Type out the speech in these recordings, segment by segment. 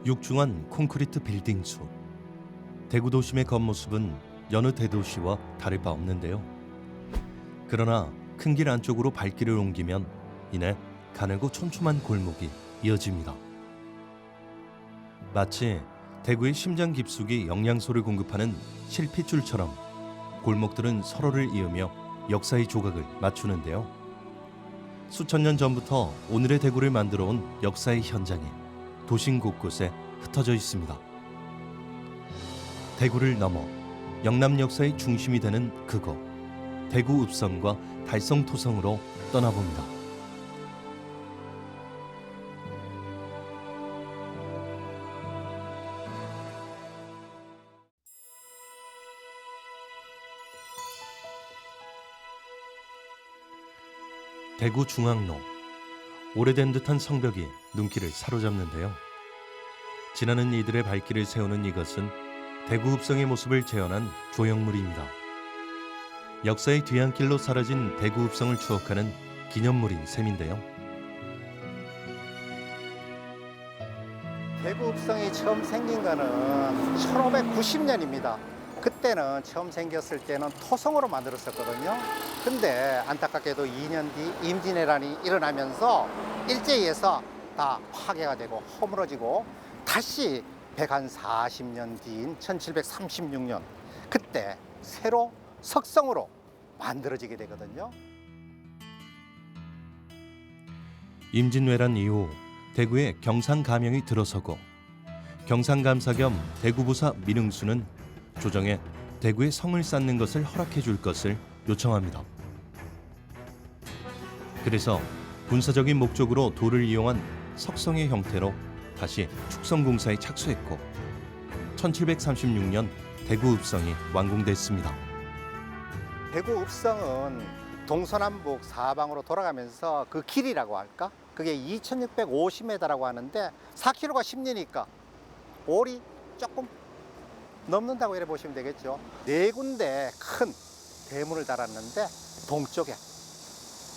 육중한 콘크리트 빌딩수. 대구 도심의 겉모습은 여느 대도시와 다를 바 없는데요. 그러나 큰 길 안쪽으로 발길을 옮기면 이내 가늘고 촘촘한 골목이 이어집니다. 마치 대구의 심장 깊숙이 영양소를 공급하는 실핏줄처럼 골목들은 서로를 이으며 역사의 조각을 맞추는데요. 수천 년 전부터 오늘의 대구를 만들어 온 역사의 현장이 도심 곳곳에 흩어져 있습니다. 대구를 넘어 영남 역사의 중심이 되는 그곳, 대구 읍성과 달성 토성으로 떠나봅니다. 대구 중앙로. 오래된 듯한 성벽이 눈길을 사로잡는데요. 지나는 이들의 발길을 세우는 이것은 대구 읍성의 모습을 재현한 조형물입니다. 역사의 뒤안길로 사라진 대구 읍성을 추억하는 기념물인 셈인데요. 대구 읍성이 처음 생긴 거는 1590년입니다. 그때는 처음 생겼을 때는 토성으로 만들었었거든요. 근데 안타깝게도 2년 뒤 임진왜란이 일어나면서 일제히해서 다 파괴가 되고 허물어지고 다시 140년 뒤인 1736년 그때 새로 석성으로 만들어지게 되거든요. 임진왜란 이후 대구에 경상가명이 들어서고 경상감사 겸 대구부사 민응수는 조정에 대구에 성을 쌓는 것을 허락해 줄 것을 요청합니다. 그래서 군사적인 목적으로 돌을 이용한 석성의 형태로 다시 축성공사에 착수했고 1736년 대구 읍성이 완공됐습니다. 대구 읍성은 동서남북 사방으로 돌아가면서 그 길이라고 할까? 그게 2650m라고 하는데 4km가 10리니까 올이 조금 넘는다고 이래 보시면 되겠죠. 네 군데 큰 대문을 달았는데 동쪽에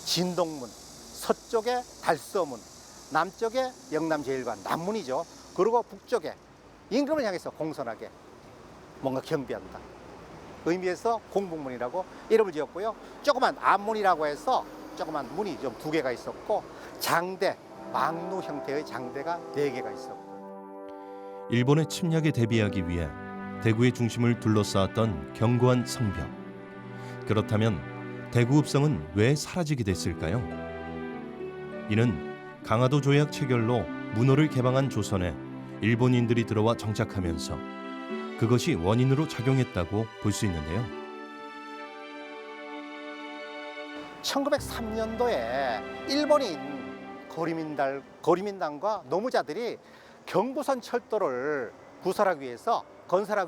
진동문, 서쪽에 달서문, 남쪽에 영남제일관, 남문이죠. 그리고 북쪽에 임금을 향해서 공손하게 뭔가 경비한다 의미에서 공북문이라고 이름을 지었고요. 조그만 앞문이라고 해서 조그만 문이 좀 2개가 있었고 장대, 망루 형태의 장대가 4개가 있었고. 일본의 침략에 대비하기 위해 대구의 중심을 둘러싸았던 견고한 성벽. 그렇다면 대구 읍성은 왜 사라지게 됐을까요? 이는 강화도 조약 체결로 문호를 개방한 조선에 일본인들이 들어와 정착하면서 그것이 원인으로 작용했다고 볼 수 있는데요. 1903년도에 일본인 거리민단과 노무자들이 경부선 철도를 건설하기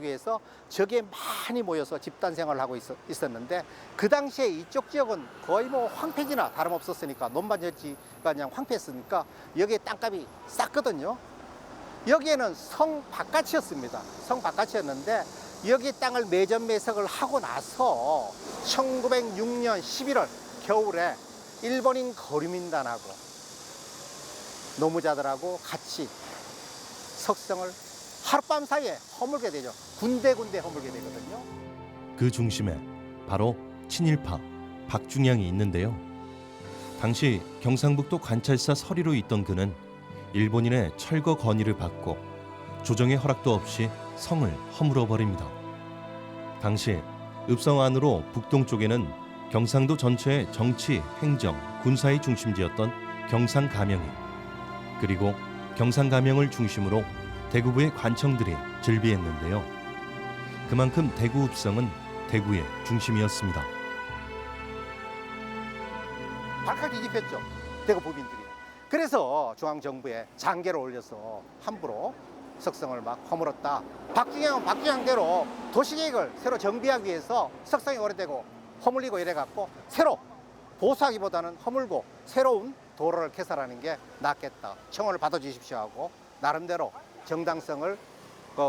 위해서 저기에 많이 모여서 집단 생활을 하고 있었는데 그 당시에 이쪽 지역은 거의 뭐 황폐지나 다름없었으니까 논밭이가 그냥 황폐했으니까 여기에 땅값이 쌌거든요. 여기에는 성 바깥이었습니다. 성 바깥이었는데 여기 땅을 매점 매석을 하고 나서 1906년 11월 겨울에 일본인 거류민단하고 노무자들하고 같이 석성을 하룻밤 사이에 허물게 되죠. 군데군데 허물게 되거든요. 그 중심에 바로 친일파 박중양이 있는데요. 당시 경상북도 관찰사 서리로 있던 그는 일본인의 철거 건의를 받고 조정의 허락도 없이 성을 허물어 버립니다. 당시 읍성 안으로 북동쪽에는 경상도 전체의 정치, 행정, 군사의 중심지였던 경상가명이 그리고 경상가명을 중심으로 대구부의 관청들이 즐비했는데요. 그만큼 대구 읍성은 대구의 중심이었습니다. 발칵 뒤집혔죠. 대구 부민들이. 그래서 중앙정부에 장계를 올려서 함부로 석성을 막 허물었다. 박중양은 박중양대로 도시계획을 새로 정비하기 위해서 석성이 오래되고 허물리고 이래갖고 새로 보수하기보다는 허물고 새로운 도로를 개설하는 게 낫겠다. 청원을 받아주십시오 하고 나름대로 정당성을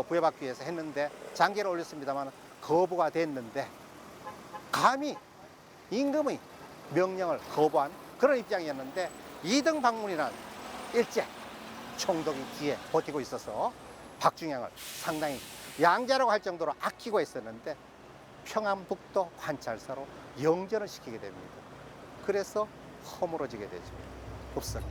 부여받기 위해서 했는데 장계를 올렸습니다만 거부가 됐는데 감히 임금의 명령을 거부한 그런 입장이었는데 이등 방문이란 일제 총독이 뒤에 버티고 있어서 박중양을 상당히 양자라고 할 정도로 아끼고 있었는데 평안북도 관찰사로 영전을 시키게 됩니다. 그래서 허물어지게 되죠. 읍성이.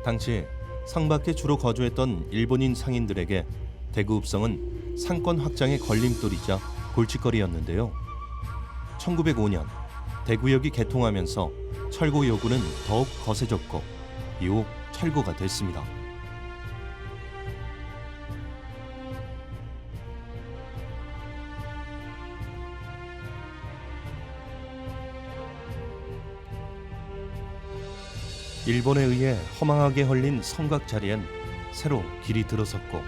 당시 상밖에 주로 거주했던 일본인 상인들에게 대구 읍성은 상권 확장의 걸림돌이자 골칫거리였는데요. 1905년 대구역이 개통하면서 철거 요구는 더욱 거세졌고 이후 철거가 됐습니다. 일본에 의해 허망하게 헐린 성곽 자리엔 새로 길이 들어섰고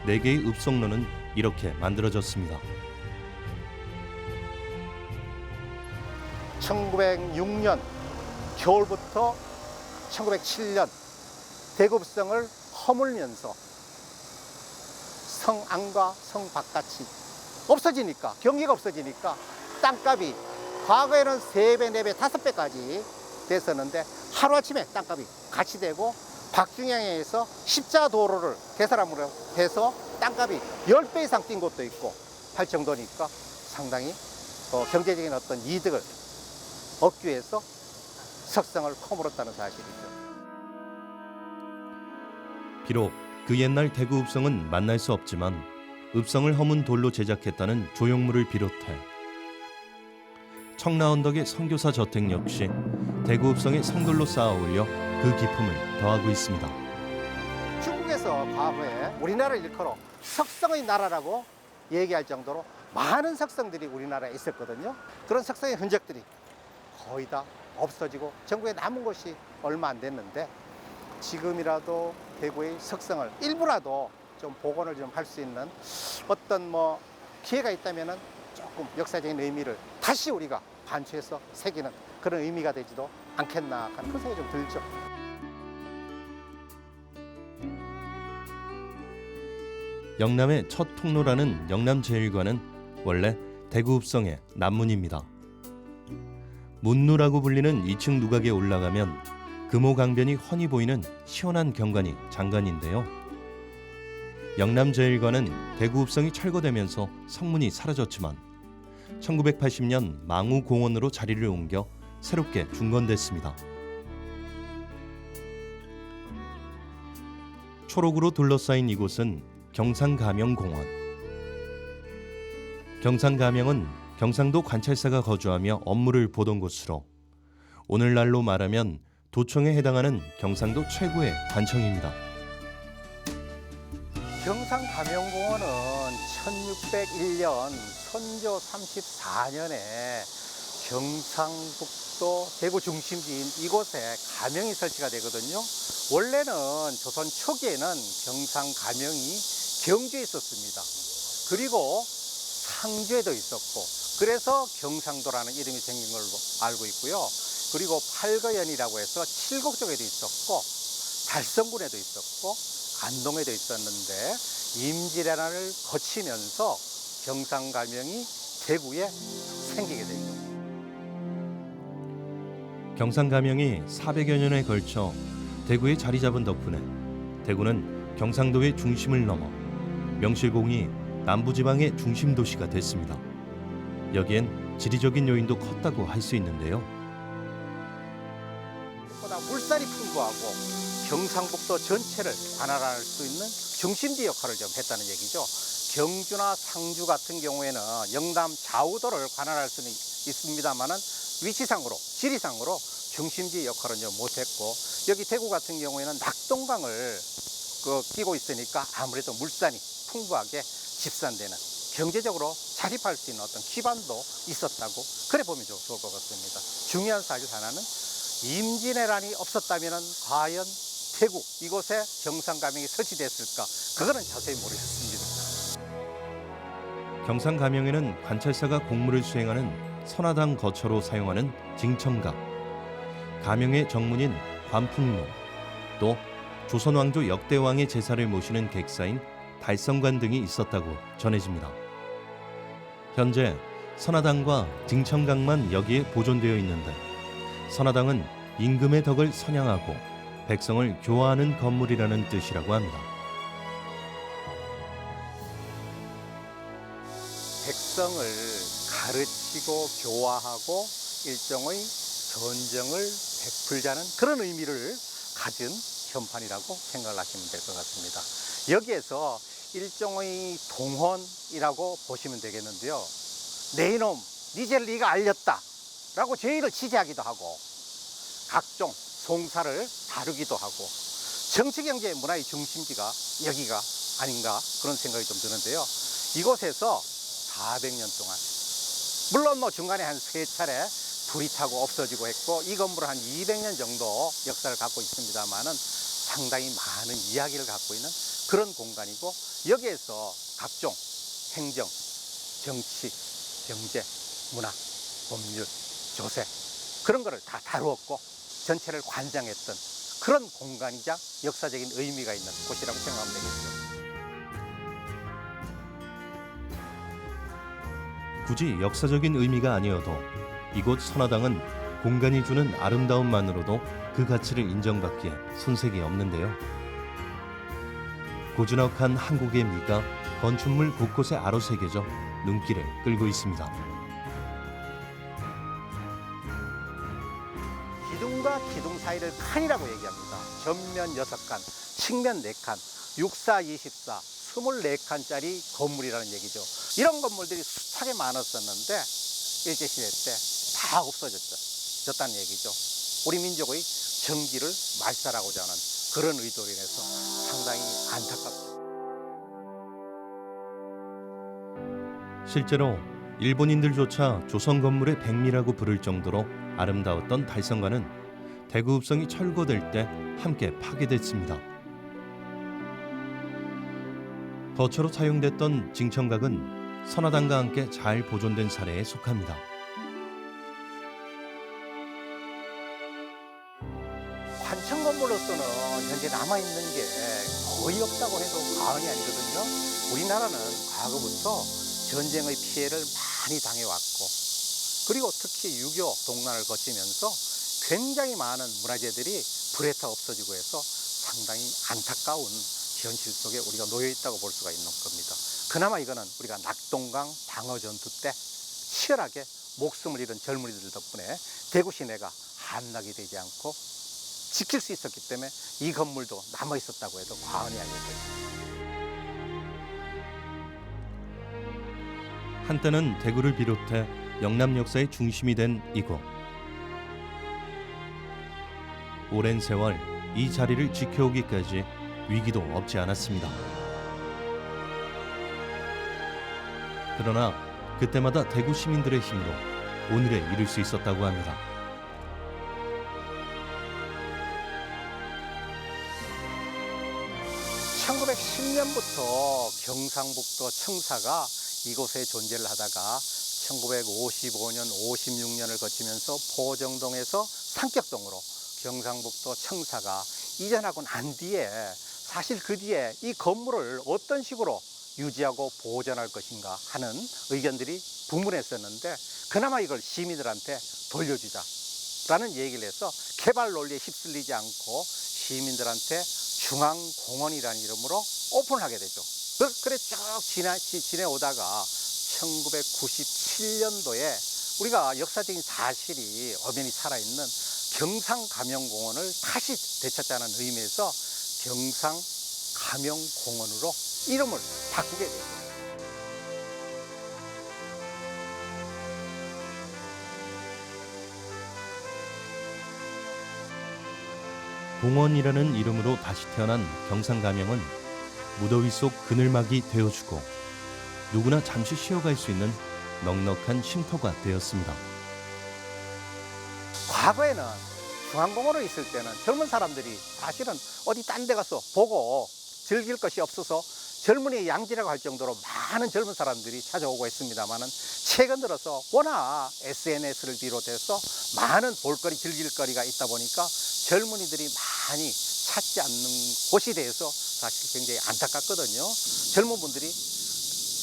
4개의 읍성로는 이렇게 만들어졌습니다. 1906년 겨울부터 1907년 대구읍성을 허물면서 성 안과 성 바깥이 없어지니까, 경기가 없어지니까 땅값이 과거에는 3배, 4배, 5배까지 됐었는데 하루아침에 땅값이 같이 되고 박중양에 의해서 십자도로를 개설함으로 해서 땅값이 10배 이상 뛴 곳도 있고 할 정도니까 상당히 경제적인 어떤 이득을 얻기 위해서 석성을 허물었다는 사실이죠. 비록 그 옛날 대구 읍성은 만날 수 없지만 읍성을 허문 돌로 제작했다는 조형물을 비롯해 청라언덕의 선교사 저택 역시 대구 읍성의 성돌로 쌓아 올려 그 기품을 더하고 있습니다. 중국에서 과거에 우리나라를 일컬어 석성의 나라라고 얘기할 정도로 많은 석성들이 우리나라에 있었거든요. 그런 석성의 흔적들이 거의 다 없어지고 전국에 남은 곳이 얼마 안 됐는데 지금이라도 대구의 석성을 일부라도 좀 복원을 좀 할 수 있는 어떤 기회가 있다면은 조금 역사적인 의미를 다시 우리가 반추해서 새기는 그런 의미가 되지도 않겠나 하는 그런 생각이 좀 들죠. 영남의 첫 통로라는 영남제일관은 원래 대구 읍성의 남문입니다. 문루라고 불리는 2층 누각에 올라가면 금호강변이 훤히 보이는 시원한 경관이 장관인데요. 영남제일관은 대구 읍성이 철거되면서 성문이 사라졌지만 1980년 망우공원으로 자리를 옮겨 새롭게 중건됐습니다. 초록으로 둘러싸인 이곳은 경상가명공원. 경상가명은 경상도 관찰사가 거주하며 업무를 보던 곳으로 오늘날로 말하면 도청에 해당하는 경상도 최고의 관청입니다. 경상가명공원은 1601년 선조 34년에 경상북도 대구 중심지인 이곳에 가명이 설치가 되거든요. 원래는 조선 초기에는 경상가명이 경주에 있었습니다. 그리고 상주에도 있었고 그래서 경상도라는 이름이 생긴 걸로 알고 있고요. 그리고 팔거연이라고 해서 칠곡 쪽에도 있었고 달성군에도 있었고 안동에도 있었는데 임진왜란을 거치면서 경상가명이 대구에 생기게 되죠. 경상가명이 400여 년에 걸쳐 대구에 자리 잡은 덕분에 대구는 경상도의 중심을 넘어 명실공히 남부지방의 중심 도시가 됐습니다. 여기엔 지리적인 요인도 컸다고 할 수 있는데요. 보다 물살이 풍부하고 경상북도 전체를 관할할 수 있는 중심지 역할을 좀 했다는 얘기죠. 경주나 상주 같은 경우에는 영남 좌우도를 관할할 수는 있습니다만은 위치상으로, 지리상으로 중심지 역할은 좀 못했고 여기 대구 같은 경우에는 낙동강을 끼고 있으니까 아무래도 물산이 풍부하게 집산되는 경제적으로 자립할 수 있는 어떤 기반도 있었다고 그래 보면 좋을 것 같습니다. 중요한 사실 하나는 임진왜란이 없었다면 과연 대구 이곳에 경상가명이 설치됐을까? 그거는 자세히 모르겠습니다. 경상가명에는 관찰사가 공무를 수행하는 선화당 거처로 사용하는 징청각, 가명의 정문인 관풍로, 또 조선왕조 역대왕의 제사를 모시는 객사인 달성관 등이 있었다고 전해집니다. 현재 선화당과 징청각만 여기에 보존되어 있는데 선화당은 임금의 덕을 선양하고 백성을 교화하는 건물이라는 뜻이라고 합니다. 백성을 가르치고 교화하고 일종의 전정을 베풀자는 그런 의미를 가진 현판이라고 생각을 하시면 될 것 같습니다. 여기에서 일종의 동헌이라고 보시면 되겠는데요. 내 이놈, 네 죄를 네가 알렸다 라고 죄를 지지하기도 하고 각종 송사를 다루기도 하고 정치, 경제, 문화의 중심지가 여기가 아닌가 그런 생각이 좀 드는데요. 이곳에서 400년 동안 물론 뭐 중간에 한 3차례 불이 타고 없어지고 했고 이 건물은 한 200년 정도 역사를 갖고 있습니다만은 상당히 많은 이야기를 갖고 있는 그런 공간이고 여기에서 각종 행정, 정치, 경제, 문화, 법률, 조세 그런 거를 다 다루었고 전체를 관장했던 그런 공간이자 역사적인 의미가 있는 곳이라고 생각하면 되겠죠. 굳이 역사적인 의미가 아니어도 이곳 선화당은 공간이 주는 아름다움만으로도 그 가치를 인정받기에 손색이 없는데요. 고즈넉한 한국의 미가 건축물 곳곳에 아로새겨져 눈길을 끌고 있습니다. 기둥과 기둥 사이를 칸이라고 얘기합니다. 전면 6칸, 측면 4칸, 6사 24, 24칸짜리 건물이라는 얘기죠. 이런 건물들이 수차게 많았었는데 일제시대 때 다 없어졌다는 얘기죠. 우리 민족의 정기를 말살하고자 하는 그런 의도로 인해서 상당히 안타깝죠. 실제로 일본인들조차 조선 건물의 백미라고 부를 정도로 아름다웠던 달성관은 대구읍성이 철거될 때 함께 파괴됐습니다. 거처로 사용됐던 징청각은 선화당과 함께 잘 보존된 사례에 속합니다. 관청 건물로서는 현재 남아있는 게 거의 없다고 해도 과언이 아니거든요. 우리나라는 과거부터 전쟁의 피해를 많이 당해왔고 그리고 특히 6.25 동란을 거치면서 굉장히 많은 문화재들이 불에 타 없어지고 해서 상당히 안타까운 현실 속에 우리가 놓여 있다고 볼 수가 있는 겁니다. 그나마 이거는 우리가 낙동강 방어 전투 때 치열하게 목숨을 잃은 젊은이들 덕분에 대구 시내가 함락이 되지 않고 지킬 수 있었기 때문에 이 건물도 남아 있었다고 해도 과언이 아닐 것입니다. 한때는 대구를 비롯해 영남 역사의 중심이 된 이곳. 오랜 세월 이 자리를 지켜오기까지 위기도 없지 않았습니다. 그러나 그때마다 대구 시민들의 힘으로 오늘에 이를 수 있었다고 합니다. (1910년부터) 경상북도 청사가 이곳에 존재를 하다가 1955년, 56년을 거치면서 포정동에서 상격동으로 경상북도 청사가 이전하고 난 뒤에 사실 그 뒤에 이 건물을 어떤 식으로 유지하고 보존할 것인가 하는 의견들이 분분했었는데 그나마 이걸 시민들한테 돌려주자라는 얘기를 해서 개발 논리에 휩쓸리지 않고 시민들한테 중앙공원이라는 이름으로 오픈하게 되죠. 그래 쭉 지내오다가 1997년도에 우리가 역사적인 사실이 엄연히 살아있는 경상감영공원을 다시 되찾자는 의미에서 경상감영공원으로 이름을 바꾸게 되죠. 공원이라는 이름으로 다시 태어난 경상감영은 무더위 속 그늘막이 되어주고 누구나 잠시 쉬어갈 수 있는 넉넉한 쉼터가 되었습니다. 과거에는 중앙공원에 있을 때는 젊은 사람들이 사실은 어디 딴 데 가서 보고 즐길 것이 없어서 젊은이의 양지라고 할 정도로 많은 젊은 사람들이 찾아오고 있습니다만은 최근 들어서 워낙 SNS를 비롯해서 많은 볼거리, 즐길거리가 있다 보니까 젊은이들이 많이 찾지 않는 곳이 돼서 사실 굉장히 안타깝거든요. 젊은 분들이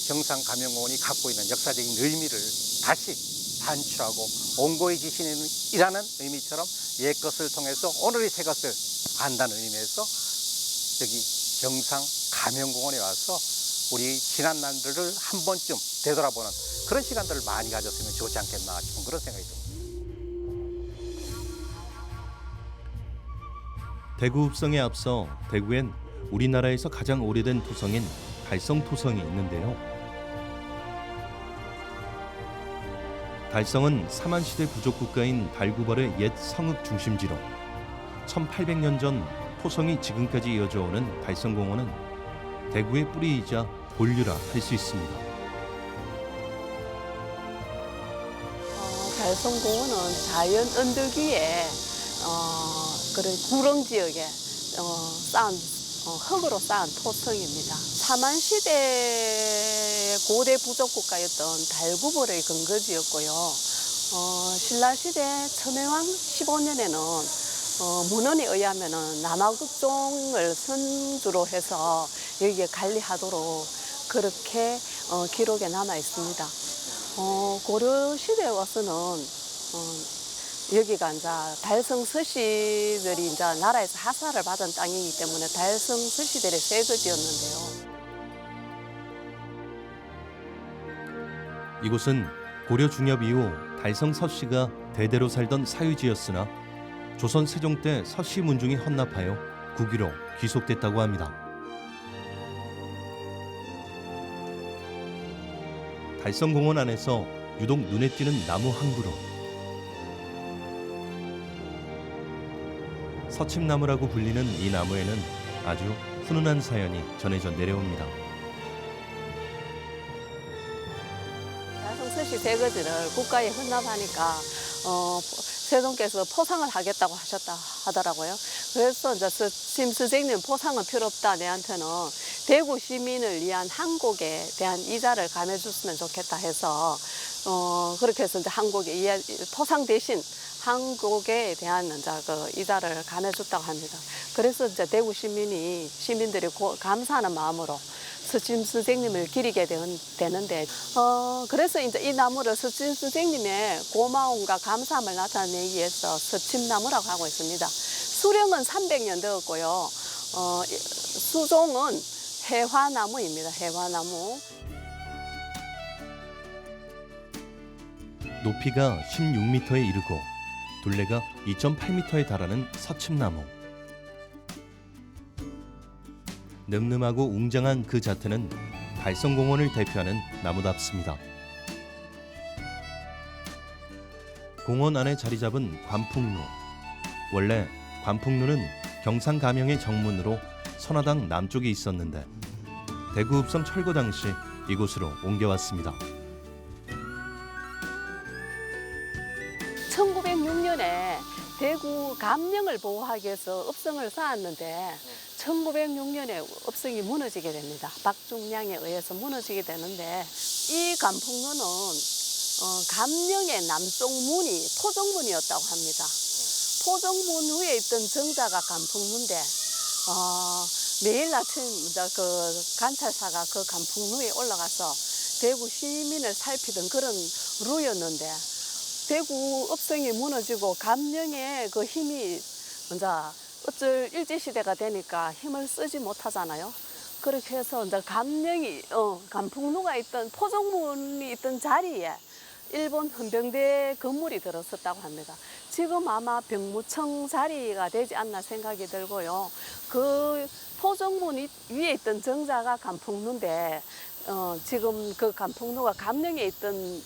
경상감영공원이 갖고 있는 역사적인 의미를 다시 단추하고 온고의 지신이라는 의미처럼 옛것을 통해서 오늘의 새것을 안다는 의미에서 여기 경상 가명공원에 와서 우리 지난 날들을 한 번쯤 되돌아보는 그런 시간들을 많이 가졌으면 좋지 않겠나 싶은 그런 생각이 듭니다. 대구 읍성에 앞서 대구엔 우리나라에서 가장 오래된 토성인 달성 토성이 있는데요. 달성은 사만시대 부족 국가인 달구벌의 옛 성읍 중심지로 1800년 전 토성이 지금까지 이어져 오는 달성공원은 대구의 뿌리이자 본류라 할 수 있습니다. 달성공원은 자연 언덕 위에 그런 구릉 지역에 쌓은 흙으로 쌓은 토성입니다. 사만시대 고대 부족국가였던 달구벌의 근거지였고요. 신라시대 천혜왕 15년에는 문헌에 의하면 남아극종을 선주로 해서 여기에 관리하도록 그렇게 기록에 남아 있습니다. 고려 시대에 와서는 여기가 이제 달성 서씨들이 이제 나라에서 하사를 받은 땅이기 때문에 달성 서씨들의 세거지였는데요. 이곳은 고려 중엽 이후 달성 서씨가 대대로 살던 사유지였으나 조선 세종 때 서씨 문중이 헌납하여 국유로 귀속됐다고 합니다. 달성공원 안에서 유독 눈에 띄는 나무 한 그루. 서침나무라고 불리는 이 나무에는 아주 훈훈한 사연이 전해져 내려옵니다. 달성 서씨 세거지를 국가에 헌납하니까 세종께서 포상을 하겠다고 하셨다 하더라고요. 그래서 이제 심 선생님 포상은 필요 없다. 내한테는 대구 시민을 위한 한국에 대한 이자를 감해줬으면 좋겠다 해서 그렇게 해서 이제 한국에 포상 대신 한국에 대한 이제 그 이자를 감해줬다고 합니다. 그래서 이제 대구 시민들이 감사하는 마음으로 서침 선생님을 기리게 되는데 그래서 이제 이 나무를 서침 선생님의 고마움과 감사함을 나타내기 위해서 서침나무라고 하고 있습니다. 수령은 300년 되었고요. 수종은 해화나무입니다. 해화나무. 높이가 16m에 이르고 둘레가 2.8m에 달하는 서침나무. 늠름하고 웅장한 그 자태는 달성공원을 대표하는 나무답습니다. 공원 안에 자리 잡은 관풍루. 원래 관풍루는 경상 가명의 정문으로 선화당 남쪽에 있었는데 대구 읍성 철거 당시 이곳으로 옮겨왔습니다. 1906년에 대구 감령을 보호하기 위해서 읍성을 쌓았는데 1906년에 읍성이 무너지게 됩니다. 박중량에 의해서 무너지게 되는데 이 관풍루는 감령의 남쪽 문이 토종문이었다고 합니다. 토종문 위에 있던 정자가 관풍루인데 매일 아침 그 관찰사가 그 관풍루에 올라가서 대구 시민을 살피던 그런 루였는데 대구 읍성이 무너지고 감령의 그 힘이 이제 어쩔 일제시대가 되니까 힘을 쓰지 못하잖아요. 그렇게 해서 이제 감령이 관풍루가 있던 포종문이 있던 자리에 일본 헌병대 건물이 들어섰다고 합니다. 지금 아마 병무청 자리가 되지 않나 생각이 들고요. 그 포종문 위에 있던 정자가 관풍루인데 지금 그 관풍루가 감령에 있던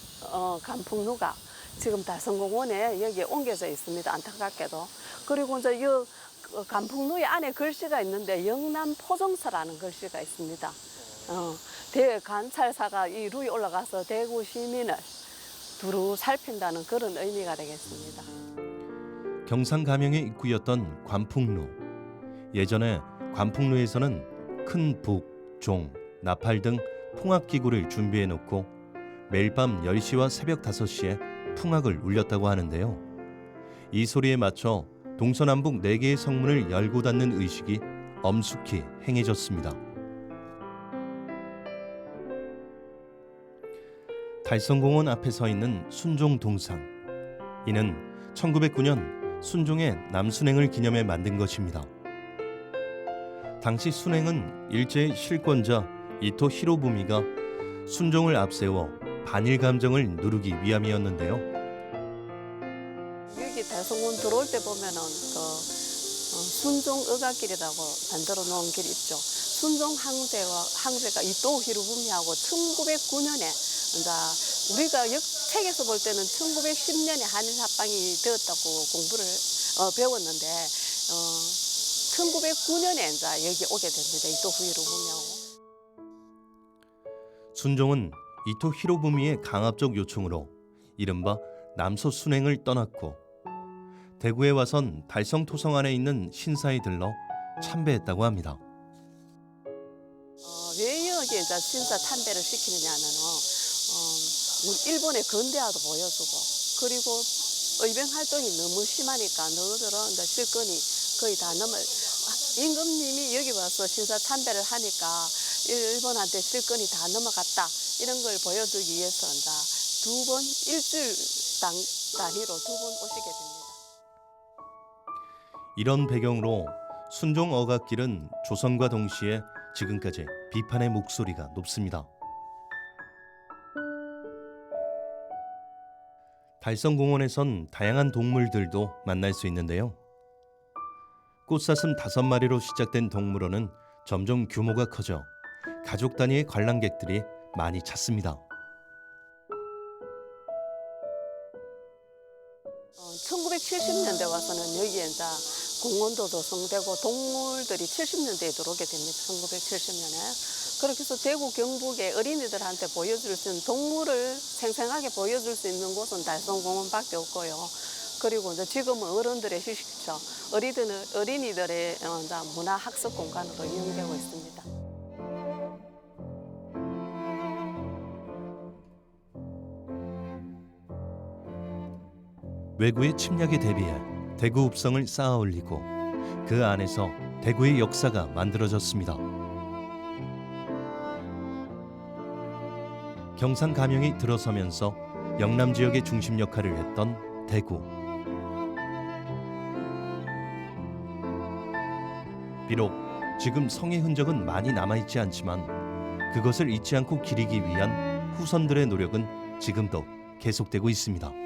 관풍루가 지금 달성공원에 여기에 옮겨져 있습니다. 안타깝게도. 그리고 이제 이 관풍루의 안에 글씨가 있는데 영남 포종서라는 글씨가 있습니다. 관찰사가 이 루에 올라가서 대구 시민을 두루 살핀다는 그런 의미가 되겠습니다. 경상 가명의 입구였던 관풍루. 예전에 관풍루에서는 큰 북, 종, 나팔 등 풍악기구를 준비해 놓고 매일 밤 10시와 새벽 5시에 풍악을 울렸다고 하는데요. 이 소리에 맞춰 동서남북 4개의 성문을 열고 닫는 의식이 엄숙히 행해졌습니다. 달성공원 앞에 서 있는 순종 동상. 이는 1909년 순종의 남순행을 기념해 만든 것입니다. 당시 순행은 일제의 실권자 이토 히로부미가 순종을 앞세워 반일 감정을 누르기 위함이었는데요. 여기 달성군 들어올 때 보면은 순종 의가길이라고 만들어 놓은 길이 있죠. 순종 황제가 이토 히로부미하고 1909년에 이제 우리가 책에서 볼 때는 1910년에 한일 합방이 되었다고 공부를 배웠는데 1909년에 이제 여기 오게 됩니다. 이토 히로부미하고. 순종은 이토 히로부미의 강압적 요청으로 이른바 남소 순행을 떠났고 대구에 와선 달성 토성 안에 있는 신사에 들러 참배했다고 합니다. 왜 여기 이제 신사 참배를 시키느냐면은 일본의 근대화도 보여주고 그리고 의병 활동이 너무 심하니까 너희들은 이제 실권이 거의 다 임금님이 여기 와서 신사 참배를 하니까 일본한테 실권이 다 넘어갔다 이런 걸 보여주기 위해서 이제 두 번 일주일 단위로 두 번 오시게 됩니다. 이런 배경으로 순종 어갓길은 조선과 동시에 지금까지 비판의 목소리가 높습니다. 달성공원에선 다양한 동물들도 만날 수 있는데요. 꽃사슴 5마리로 시작된 동물원은 점점 규모가 커져 가족 단위의 관람객들이 많이 찾습니다. 1970년대 와서는 여기에 이제 공원도 조성되고 동물들이 70년대에 들어오게 됩니다. 1970년에. 그렇게 해서 대구 경북의 어린이들한테 보여줄 수 있는 동물을 생생하게 보여줄 수 있는 곳은 달성공원밖에 없고요. 그리고 이제 지금은 어른들의 휴식처, 어린이들의 이제 문화학습 공간으로 이용되고 있습니다. 외구의 침략에 대비해 대구 읍성을 쌓아 올리고 그 안에서 대구의 역사가 만들어졌습니다. 경상 감영이 들어서면서 영남 지역의 중심 역할을 했던 대구. 비록 지금 성의 흔적은 많이 남아있지 않지만 그것을 잊지 않고 기리기 위한 후손들의 노력은 지금도 계속되고 있습니다.